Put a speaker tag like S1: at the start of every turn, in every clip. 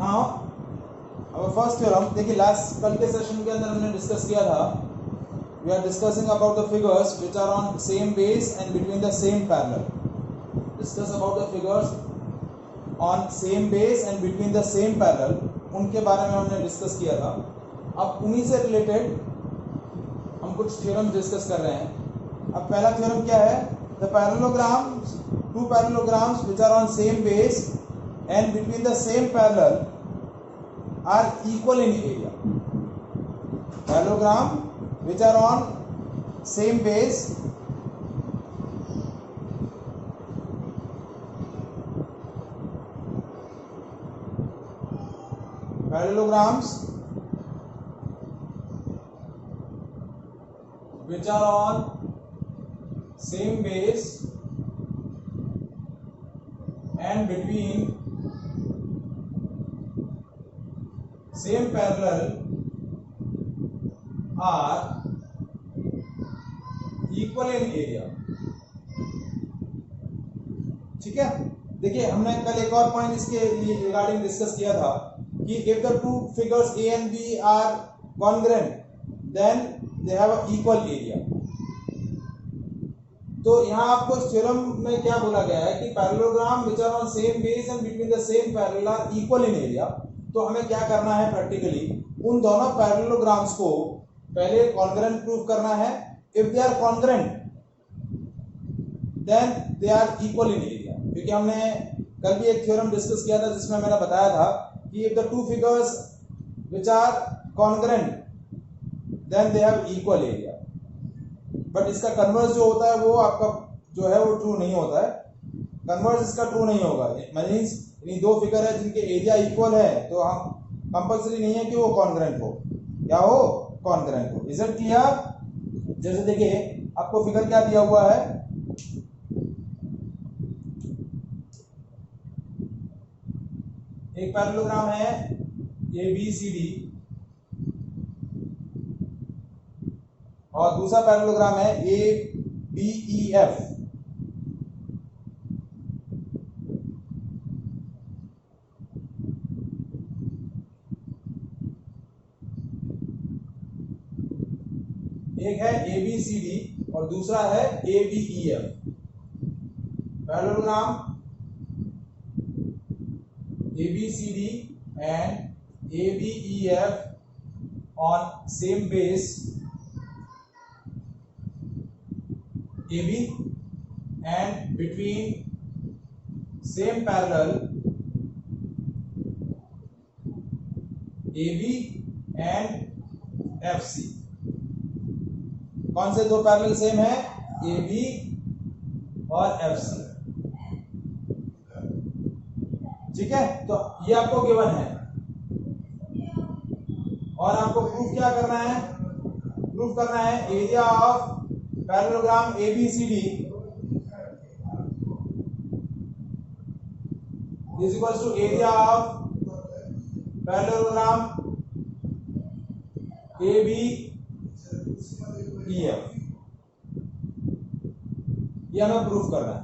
S1: Now अब first theorem देखिए, last कल के सेशन के अंदर हमने डिस्कस किया था, we are discussing about the figures which are on same base and between the same parallel. Discuss about the figures on same base and between the same parallel, उनके बारे में हमने डिस्कस किया था. अब उन्हीं से रिलेटेड हम कुछ थ्योरम डिस्कस कर रहे हैं. अब पहला थ्योरम क्या है? The parallelograms, two parallelograms which are on same base and between the same parallel are equal in area. Parallelogram which are on same base parallelograms which are on same base and between same parallel are equal in area. ठीक है, देखिए हमने कल एक और point इसके regarding discuss किया था कि if the two figures A and B are congruent then they have a equal area. तो यहाँ आपको इस थ्योरम में क्या बोला गया है कि parallelogram which are on same base and between the same parallel are equal in area. तो हमें क्या करना है प्रैक्टिकली, उन दोनों पैरेललोग्राम्स को पहले कॉन्ग्रुएंट प्रूव करना है. If they are congruent then they are equal in area. क्योंकि हमने कल भी एक थ्योरम डिस्कस किया था जिसमें मैंने बताया था कि if the two figures which are congruent then they have equal area. But इसका कन्वर्स जो होता है वो आपका जो है वो ट्रू नहीं होता है. कन्वर्स इसका ट्रू नहीं होगा. मींस इन दो फिगर है जिनके एरिया इक्वल है तो हम कंपल्सरी नहीं है कि वो कॉन्ग्रुएंट हो. क्या हो? कॉन्ग्रुएंट हो. Is it clear? जैसे देखिए आपको फिगर क्या दिया हुआ है, एक पैरेललोग्राम है ए बी सी डी और दूसरा पैरेललोग्राम है ए बी ई एफ. एक है ए बी सी डी और दूसरा है A B E F. Parallelogram A B C D and A B E F on same base AB and between same parallel AB and FC. कौन से दो parallel same है? AB और FC. ठीक है, तो ये आपको गिवन है और आपको प्रूफ क्या करना है? प्रूफ करना है area of parallelogram ABCD is equals to area of parallelogram ABEF. ये हमें प्रूफ करना है.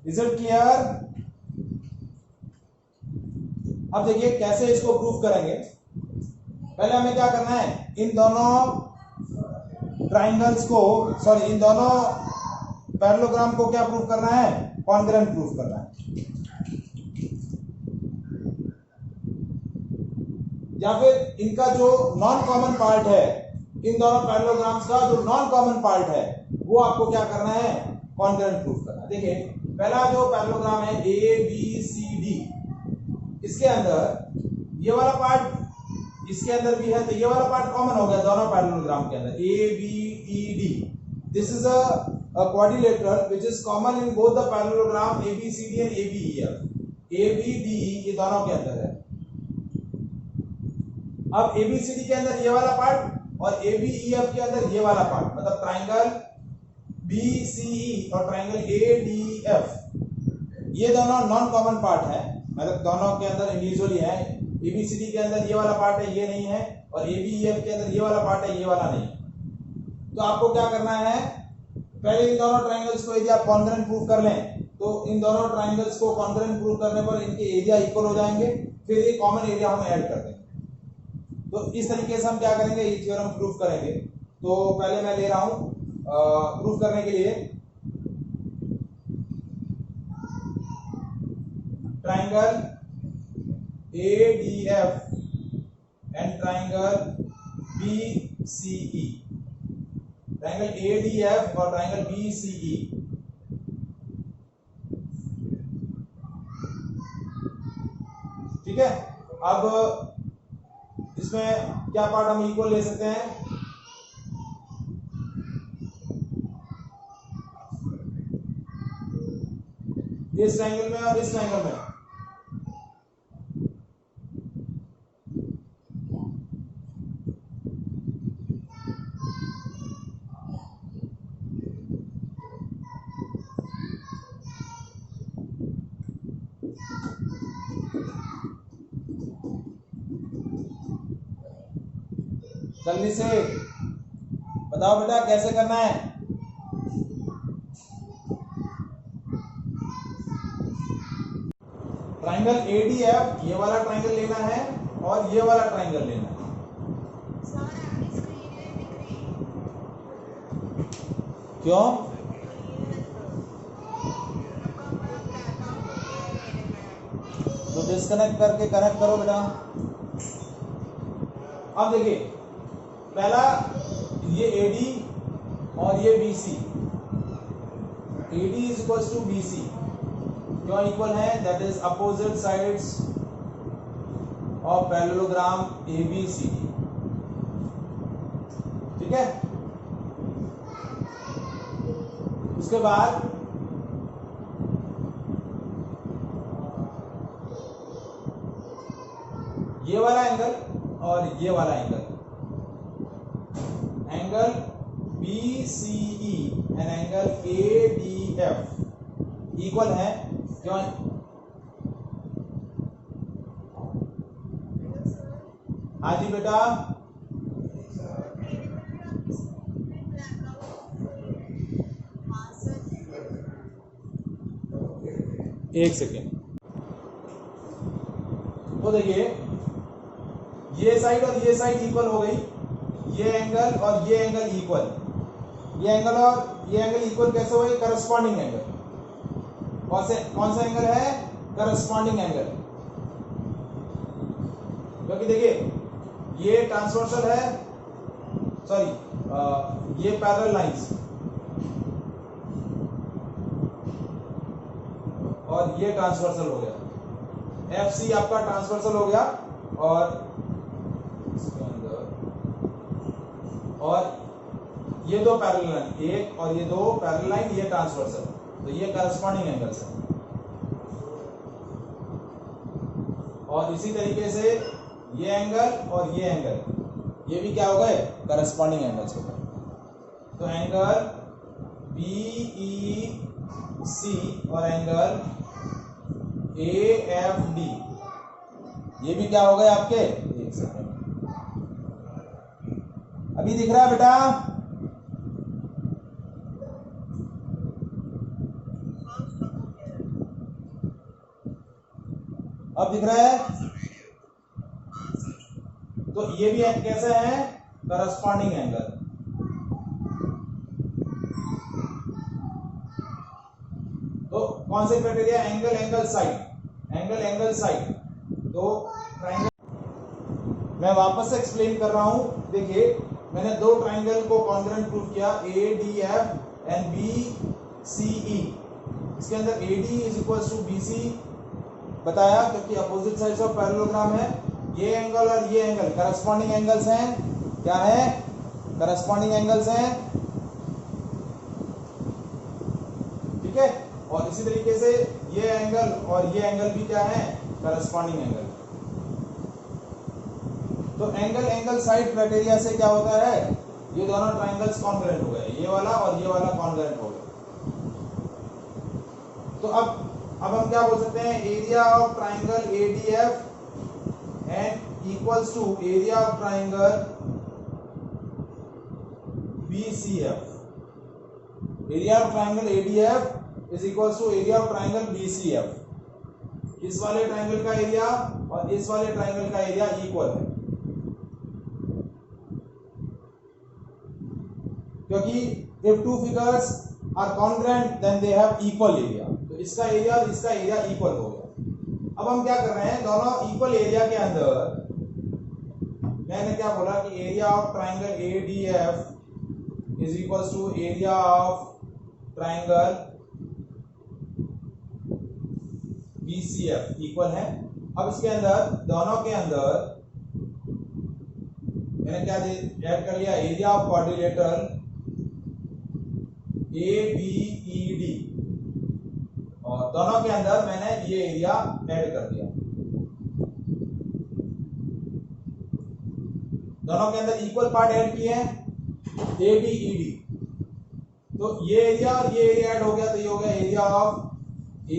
S1: Is it clear? अब देखिए कैसे इसको प्रूफ करेंगे. पहले हमें क्या करना है, इन दोनों ट्राइंगल्स को इन दोनों पैरेललोग्राम को क्या प्रूफ करना है? कॉन्ग्रुएंट प्रूफ करना है. या फिर इनका जो नॉन कॉमन पार्ट है, इन दोनों पैरेललोग्राम्स का जो नॉन कॉमन पार्ट है वो आपको क्या करना है? कॉन्ग्रुएंट प्रूफ करना है. देखिए पहला जो पैरेललोग्राम है ए बी सी डी, इसके अंदर ये वाला पार्ट इसके अंदर भी है तो ये वाला पार्ट कॉमन हो गया दोनों पैरेललोग्राम के अंदर. A B E D, this is a quadrilateral which is common in both the parallelogram A B C D and A B E F. A B D ये दोनों के अंदर है. अब ए बी सी डी के अंदर ये वाला पार्ट और ए बी ई एफ के अंदर ये वाला पार्ट, मतलब ट्राइंगल बी सी ई और ट्राइंगल ए डी एफ, ये दोनों नॉन कॉमन पार्ट है. मतलब दोनों के अंदर इंडिविजुअली है. एबीसीडी के अंदर ये वाला पार्ट है, ये नहीं है, और एबीएफ के अंदर ये वाला पार्ट है, ये वाला नहीं है. तो आपको क्या करना है, पहले इन दोनों ट्राइंगल्स को यदि आप कॉन्ग्रुएंट प्रूव कर लें तो इन दोनों ट्राइंगल्स को कॉन्ग्रुएंट प्रूव करने पर इनके एरिया इक्वल हो जाएंगे, फिर ये कॉमन एरिया हम ऐड कर देंगे। तो इस तरीके से हम क्या करेंगे, ये थ्योरम प्रूव करेंगे। तो पहले मैं ले रहा हूं प्रूव करने के लिए triangle ADF and triangle BCE, triangle ADF और ट्राइंगल BCE। ठीक है, अब इसमें क्या पार्ट हम इक्वल ले सकते हैं, इस ट्राइंगल में और इस ट्राइंगल में। जल्दी से बताओ बेटा कैसे करना है। ट्राइंगल ADF ये वाला ट्राइंगल लेना है और ये वाला ट्राइंगल लेना है। क्यों? तो डिस्कनेक्ट करके कनेक्ट करो बेटा। अब देखिए, पहला ये AD और ये BC, AD is equal to BC, क्यों इक्वल है, that is opposite sides of parallelogram ABCD। ठीक है, उसके बाद ये वाला एंगल और ये वाला angle, angle BCE and angle ADF equal है, क्यों? हाँ जी बेटा, एक सेकेंड। तो देखिए, ये साइड और ये साइड इक्वल हो गई, ये एंगल और ये एंगल इक्वल, ये एंगल और ये एंगल इक्वल कैसे हुए, करस्पॉन्डिंग एंगल। कौन सा एंगल है, करस्पॉन्डिंग एंगल, क्योंकि देखिए ये ट्रांसवर्सल है, सॉरी ये पैरेलल लाइंस और ये ट्रांसवर्सल हो गया, FC आपका ट्रांसवर्सल हो गया और इसके अंदर, और ये दो पैरेलल लाइन, एक और ये दो पैरेलल लाइन, ये ट्रांसवर्सल, तो ये करस्पॉन्डिंग एंगल्स है। और इसी तरीके से ये एंगल और ये एंगल, ये भी क्या हो गए, करस्पॉन्डिंग एंगल्स हो गए। तो एंगल BEC और एंगल AFD ये भी क्या हो गए आपके, एक सेकंड, अभी दिख रहा है बेटा? अब दिख रहा है? तो ये भी कैसे है, करस्पॉन्डिंग एंगल। तो कौन से criteria, angle angle side, angle angle side. तो ट्राइंगल मैं वापस से एक्सप्लेन कर रहा हूं। देखिए, मैंने दो ट्राइंगल को कॉन्ग्रुएंट प्रूव किया, ADF एंड BCE। इसके अंदर AD is equal to BC बताया, क्योंकि अपोजिट साइड्स ऑफ पैरेललोग्राम है। ये एंगल और ये एंगल करस्पॉन्डिंग एंगल्स हैं। क्या है, करस्पॉन्डिंग एंगल्स हैं। ठीक है, और इसी तरीके से ये एंगल और ये एंगल भी क्या है, करस्पॉन्डिंग एंगल। तो एंगल एंगल साइड क्राइटेरिया से क्या होता है, ये दोनों ट्राइंगल्स कॉन्ग्रुएंट हो गए, ये वाला और ये वाला कॉन्ग्रुएंट हो गए। तो अब हम क्या बोल सकते हैं, area of triangle ADF and equals to area of triangle BCF area of triangle ADF is equal to area of triangle BCF। इस वाले ट्राइंगल का एरिया और इस वाले ट्राइंगल का एरिया इक्वल है, क्योंकि if two figures are congruent then they have equal area। तो इसका एरिया और इसका एरिया इक्वल हो गया। अब हम क्या कर रहे हैं, दोनों इक्वल एरिया के अंदर मैंने क्या बोला कि area of triangle ADF is equal to area of triangle BCF equal है। अब इसके अंदर दोनों के अंदर मैंने क्या ऐड कर लिया, एरिया ऑफ क्वाड्रिलेटरल ABED, और दोनों के अंदर मैंने ये एरिया ऐड कर दिया। दोनों के अंदर इक्वल पार्ट ऐड किए हैं ABED, तो ये एरिया और ये एरिया ऐड हो गया, तो ये हो गया एरिया ऑफ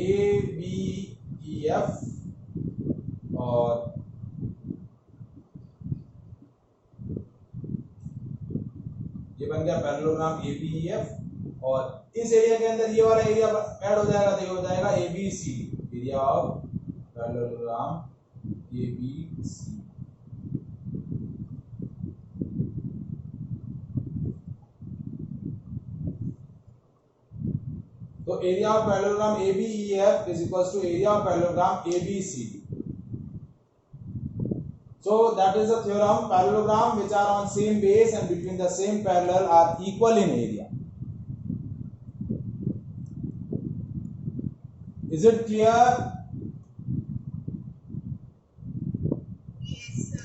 S1: ABEF, और ये बन गया पैरेललोग्राम ABEF, और इस एरिया के अंदर ये वाला एरिया ऐड हो जाएगा, तो ये हो जाएगा ABCD, area of parallelogram ABC। तो area of parallelogram ABEF is equal to area of parallelogram ABCD। So that is the theorem, parallelogram which are on same base and between the same parallel are equal in area. Is it clear?
S2: Yes, sir.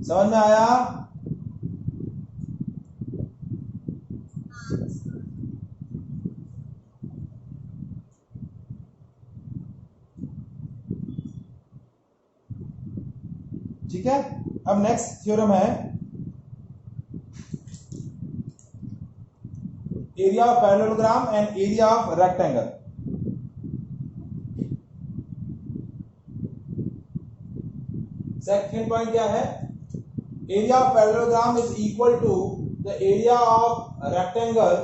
S1: समझ में आया? ठीक है। अब next theorem है area of parallelogram and area of rectangle. Second point क्या है, area of parallelogram is equal to the area of rectangle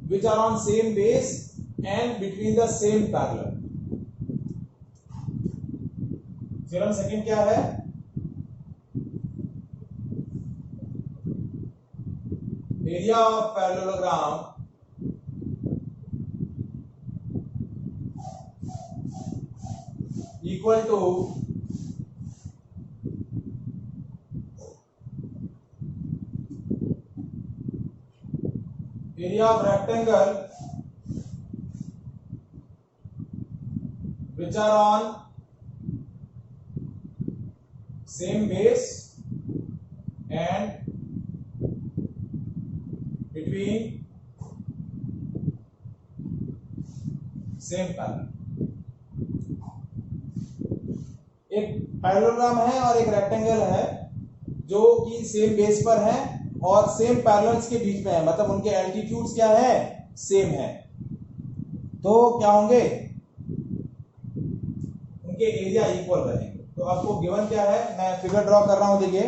S1: which are on same base and between the same parallel. Theorem second क्या है, area of parallelogram equal to area of rectangle which are on same base and between same parallel. एक parallelogram है और एक rectangle है जो कि same base पर है और सेम पैरेलल्स के बीच में है, मतलब उनके एल्टीट्यूड्स क्या है, सेम है, तो क्या होंगे, उनके एरिया इक्वल रहेंगे। तो आपको गिवन क्या है, मैं फिगर ड्रॉ कर रहा हूं, देखिए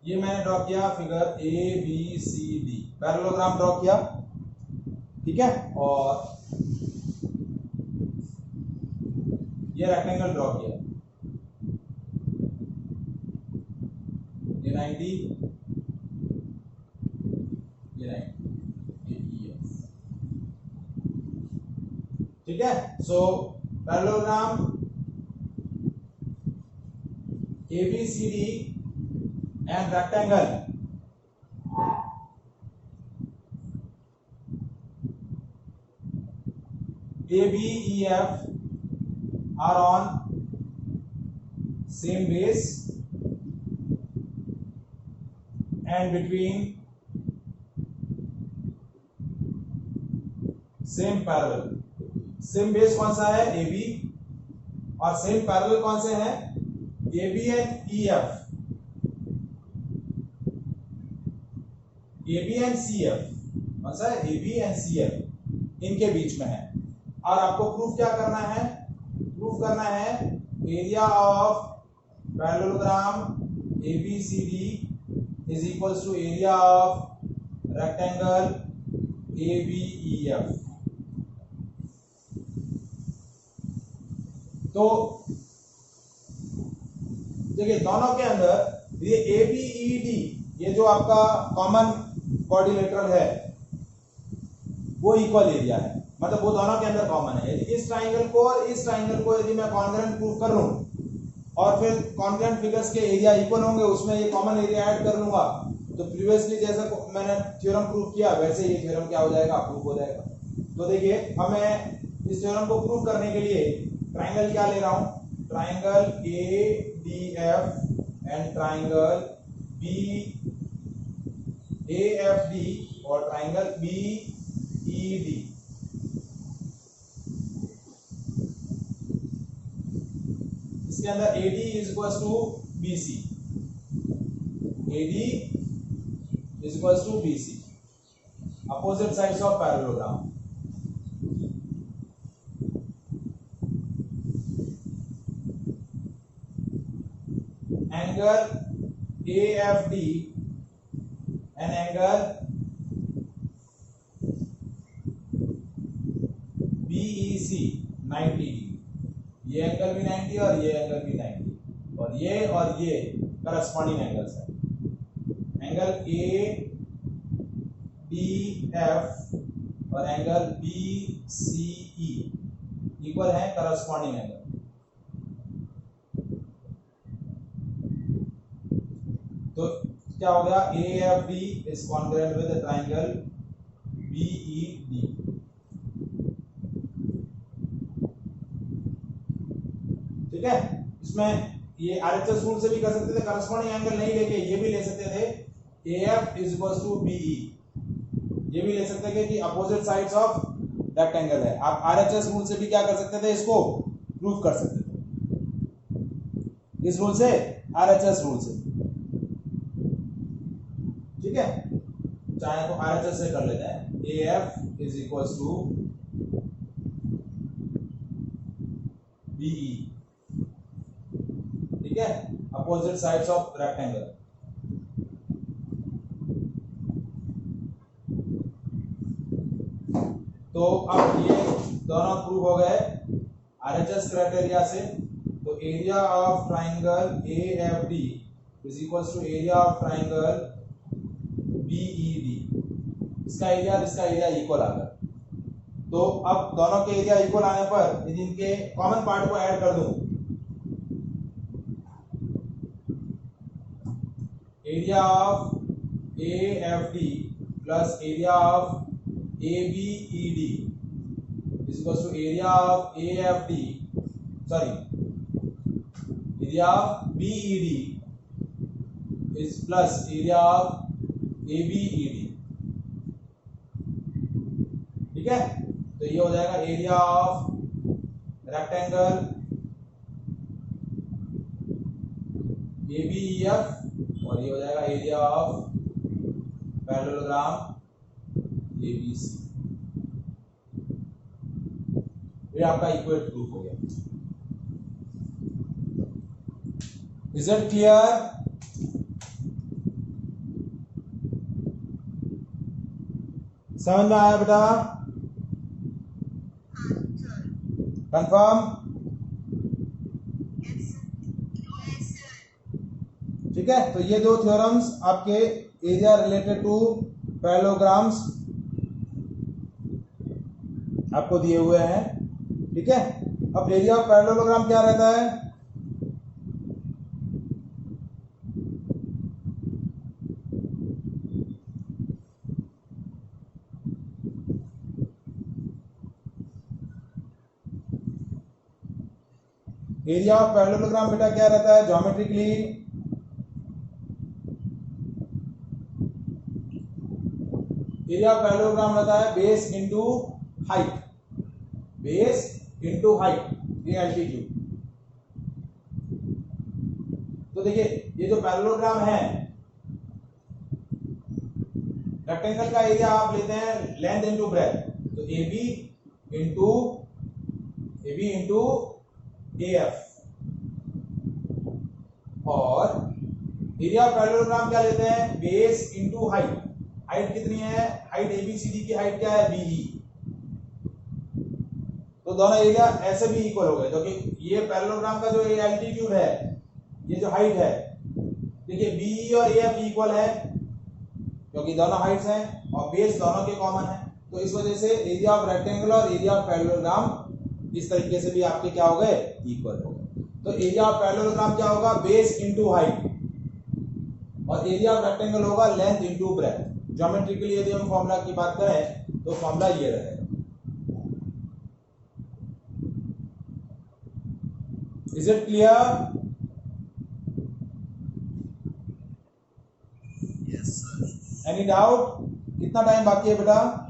S1: ये मैंने ड्रॉ किया फिगर ABCD, पैरेललोग्राम ड्रॉ किया, ठीक है, और ये रेक्टेंगल ड्रॉ किया, ये 90, ये 90, ये EF, ठीक है। सो parallelogram ABCD and rectangle ABEF are on same base and between same parallel। Same base कौन सा है, AB, और सेम पैरेलल कौन से हैं, AB and EF, AB and CF, कौन सा है, AB एंड CF, इनके बीच में है। और आपको प्रूफ क्या करना है, प्रूफ करना है area of parallelogram ABCD is equals to area of rectangle ABEF। तो देखिए दोनों के अंदर ये ABED, ये जो आपका कॉमन क्वाड्रिलेटरल है वो इक्वल एरिया है, मतलब वो दोनों के अंदर कॉमन है। यदि इस ट्राइंगल को और इस ट्राइंगल को यदि मैं कॉन्ग्रुएंट प्रूव कर लूं और फिर कॉन्ग्रुएंट फिगर्स के एरिया इक्वल होंगे, उसमें ये कॉमन एरिया ऐड कर लूंगा, तो प्रीवियसली जैसा मैंने थ्योरम प्रूव किया वैसे ये थ्योरम क्या हो जाएगा, प्रूव हो जाएगा। तो देखिए हमें इस थ्योरम को प्रूव करने के लिए ट्राइंगल क्या ले रहा हूं, triangle ADF and triangle BAFD और ट्राइंगल BED। इसके अंदर AD is equals to BC, AD is equals to BC, opposite sides of parallelogram. Angle AFD and angle BEC 90 degree, ये एंगल भी 90 और ये एंगल भी 90 और ये करस्पॉन्डिंग एंगल्स है। एंगल ADF और एंगल BCE इक्वल है करस्पॉन्डिंग एंगल। तो क्या हो गया, AFD is congruent with the triangle BED। ठीक है, इसमें ये RHS रूल से भी कर सकते थे, करस्पॉन्डिंग एंगल नहीं लेके ये भी ले सकते थे, AF is equals to BE, ये भी ले सकते थे कि अपोजिट साइड्स ऑफ रेक्टेंगल है। आप RHS रूल से भी क्या कर सकते थे, इसको प्रूफ कर सकते थे, इस रूल से, RHS रूल से। ठीक है, चाहे तो RHS से कर लेते हैं, AF is equals to BE। ठीक है, अपोजिट साइड्स ऑफ रेक्टेंगल। तो अब ये दोनों प्रूव हो गए RHS क्राइटेरिया से। तो area of triangle AFD is equals to area of triangle BED, इसका एरिया इक्वल आ गया। तो अब दोनों के एरिया इक्वल आने पर यदि इनके कॉमन पार्ट को ऐड कर दूं, area of AFD plus area of ABED is equal to area of AFD, sorry area of BED is plus area of ABED। ठीक है, तो ये हो जाएगा एरिया ऑफ रेक्टेंगल ABEF और ये हो जाएगा एरिया ऑफ पैरेललोग्राम ABC। ये आपका इक्वेट प्रूफ हो गया। Is it clear? समझ में आया बेटा? कंफर्म? ठीक है, तो ये दो थ्योरम्स आपके एरिया रिलेटेड टू पैरेललोग्राम्स आपको दिए हुए हैं। ठीक है, अब एरिया ऑफ पैरेललोग्राम क्या रहता है? एरिया ऑफ पैरेललोग्राम बेटा क्या रहता है ज्योमेट्रिकली? एरिया ऑफ पैरेललोग्राम रहता है base into height, base into height, ये एल्टीट्यूड। तो देखिए ये जो पैरेललोग्राम है, रेक्टेंगल का एरिया आप लेते हैं लेंथ इनटू ब्रेथ, तो AB इंटू AF और एरिया ऑफ पैरेललोग्राम क्या लेते हैं, बेस इनटू हाइट। हाइट कितनी है, हाइट एबीसीडी की हाइट क्या है, बीई। तो दोनों एरिया ऐसे भी इक्वल हो गए, क्योंकि ये पैरेललोग्राम का जो एल्टीट्यूड है, ये जो हाइट है, देखिए बीई और एएफ इक्वल है क्योंकि दोनों हाइट्स हैं और बेस दोनों के कॉमन है। तो इस वजह से एरिया ऑफ रेक्टेंगल और एरिया ऑफ पैरेललोग्राम इस तरीके से भी आपके क्या हो गए, इक्वल हो गए। तो एरिया ऑफ पैरेललोग्राम क्या होगा, बेस इनटू हाइट, और एरिया ऑफ रेक्टेंगल होगा लेंथ इनटू ब्रेड्थ। ज्योमेट्रिकली यदि हम फॉर्मूला की बात करें तो फॉर्मूला ये रहेगा। Is it clear? Any doubt? कितना टाइम बाकी है बेटा?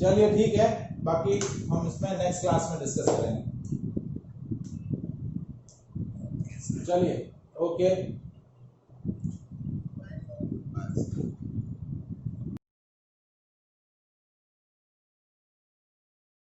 S1: चलिए ठीक है, बाकी हम इसमें नेक्स्ट क्लास में डिस्कस करेंगे। चलिए ओके।